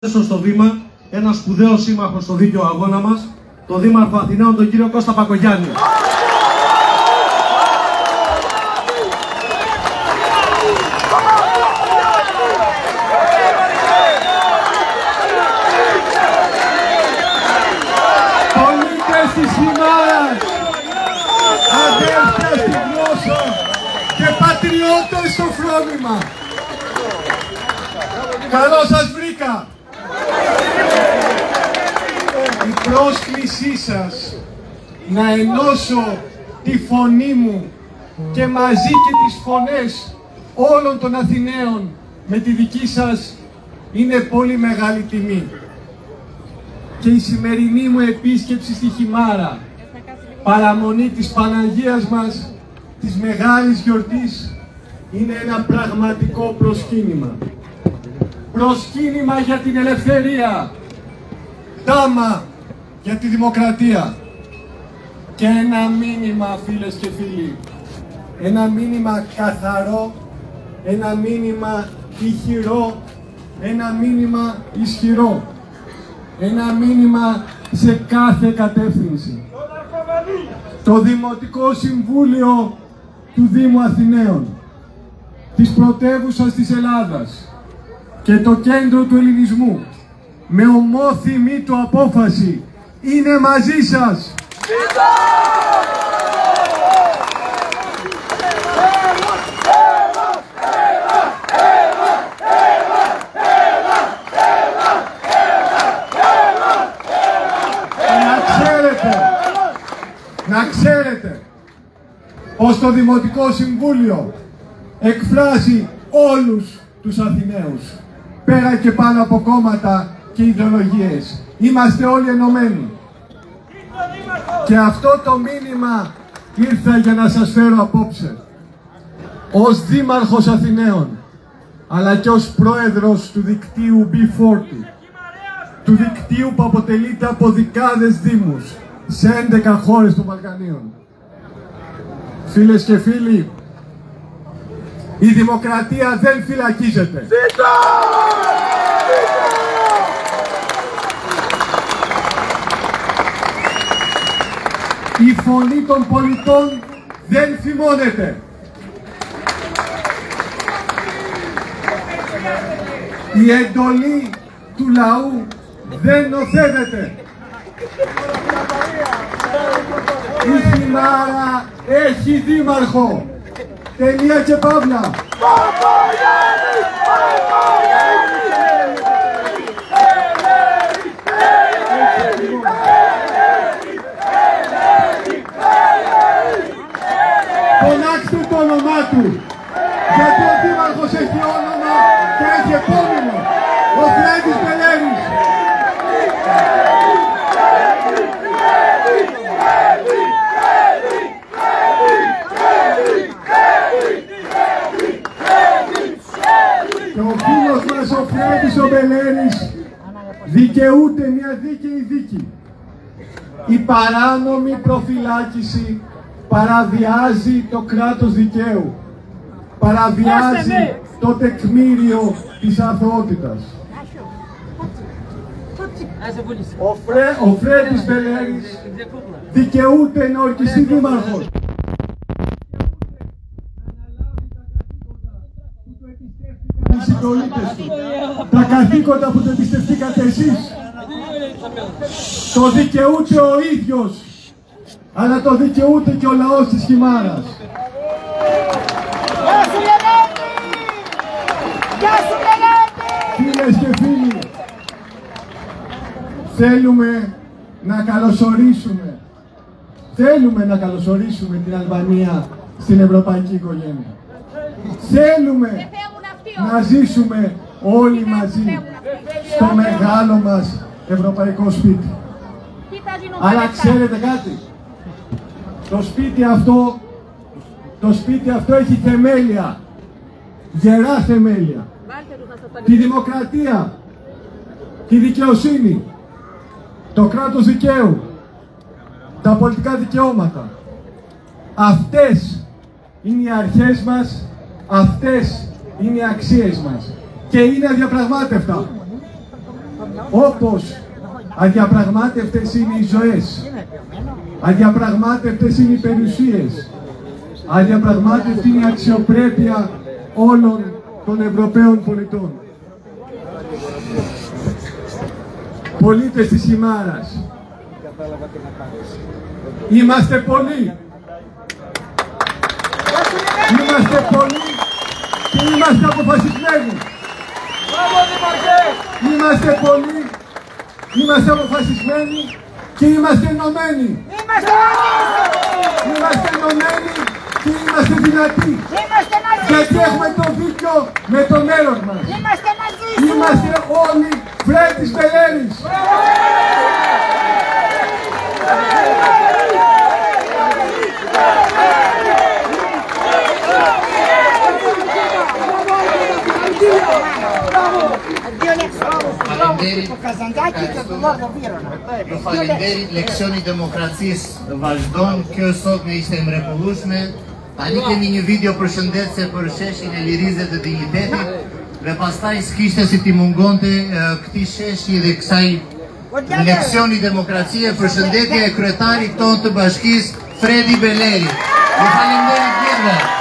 Στο βήμα, ένα σπουδαίο σύμμαχο στο δίκαιο αγώνα μας, τον Δήμαρχο Αθηναίων, τον κύριο Κώστα Πακογιάννη. Πολίτες της Χιμάρας, αδέρφια στη γλώσσα και πατριώτες στο φρόνημα, καλώς σας βρήκα. Η πρόσκλησή σας να ενώσω τη φωνή μου και μαζί και τις φωνές όλων των Αθηναίων με τη δική σας είναι πολύ μεγάλη τιμή. Και η σημερινή μου επίσκεψη στη Χιμάρα, παραμονή της Παναγίας μας, της μεγάλης γιορτής, είναι ένα πραγματικό προσκύνημα. Προσκύνημα για την ελευθερία, τάμα για τη δημοκρατία. Και ένα μήνυμα, φίλες και φίλοι, ένα μήνυμα καθαρό, ένα μήνυμα ηχηρό, ένα μήνυμα ισχυρό, ένα μήνυμα σε κάθε κατεύθυνση. Το Δημοτικό Συμβούλιο του Δήμου Αθηναίων, της πρωτεύουσας της Ελλάδας και το κέντρο του ελληνισμού, με ομόθυμη του απόφαση, είναι μαζί σας. Να ξέρετε πως το Δημοτικό Συμβούλιο εκφράζει όλους τους Αθηναίους, πέρα και πάνω από κόμματα και ιδεολογίες. Είμαστε όλοι ενωμένοι. Και αυτό το μήνυμα ήρθα για να σας φέρω απόψε. Ως Δήμαρχος Αθηναίων, αλλά και ως Πρόεδρος του δικτύου B40, του δικτύου που αποτελείται από δικάδες δήμους σε 11 χώρες των Βαλκανίων. Φίλες και φίλοι, η δημοκρατία δεν φυλακίζεται. Η φωνή των πολιτών δεν θυμώνεται. Η εντολή του λαού δεν νοθεύεται. Η Χιμάρα έχει δήμαρχο. Τελεία και παύλα. Φωνάξτε το όνομά του, γιατί ο δήμαρχος έχει όνομα και έχει επώνυμο. Ο Φρέντης Μπελέρης. Και ο φίλος μας ο Φρέντης ο Μπελέρης δικαιούται μια δίκαιη δίκη. Η παράνομη προφυλάκηση παραβιάζει το κράτος δικαίου. Παραβιάζει το τεκμήριο της αθωότητας. Ο Φρέντης Μπελέρης δικαιούται να ορκιστεί δήμαρχος. Οι συντολίτες του, τα καθήκοντα που το εμπιστευτήκατε εσείς, το δικαιούται ο ίδιος, αλλά το δικαιούται και ο λαός της Χιμάρας. Φίλες και φίλοι, θέλουμε να καλωσορίσουμε την Αλβανία στην ευρωπαϊκή οικογένεια. Θέλουμε να ζήσουμε όλοι μαζί στο μεγάλο μας ευρωπαϊκό σπίτι. Αλλά ξέρετε κάτι, το σπίτι αυτό έχει θεμέλια, γερά θεμέλια. Τη δημοκρατία, τη δικαιοσύνη, το κράτος δικαίου, τα πολιτικά δικαιώματα. Αυτές είναι οι αρχές μας, αυτές είναι οι αξίες μας και είναι αδιαπραγμάτευτα. Όπως αδιαπραγμάτευτες είναι οι ζωές, αδιαπραγμάτευτες είναι οι περιουσίες, αδιαπραγμάτευτη είναι η αξιοπρέπεια όλων των Ευρωπαίων πολιτών. Πολίτες της ημάρας, είμαστε πολλοί. Είμαστε πολλοί και είμαστε αποφασισμένοι. Είμαστε πολλοί, είμαστε αποφασισμένοι και είμαστε ενωμένοι. Είμαστε ενωμένοι και είμαστε δυνατοί. Γιατί έχουμε το δίκιο με το μέλλον μας. Είμαστε όλοι Φρέντις Μπελέρης. Jo falenderit, leksioni demokracisë vazhdon, kjo sot ne ishte mrekullueshme. Tani kemi një video përshëndetse për sheshin e lirisë dhe të dignitetit dhe pastaj s'kishte si ti mungonte këtij sheshi dhe kësaj leksioni demokracie përshëndetje e kryetarit tonë të bashkisë Fredi Beleri. Ju falenderit gjithëve.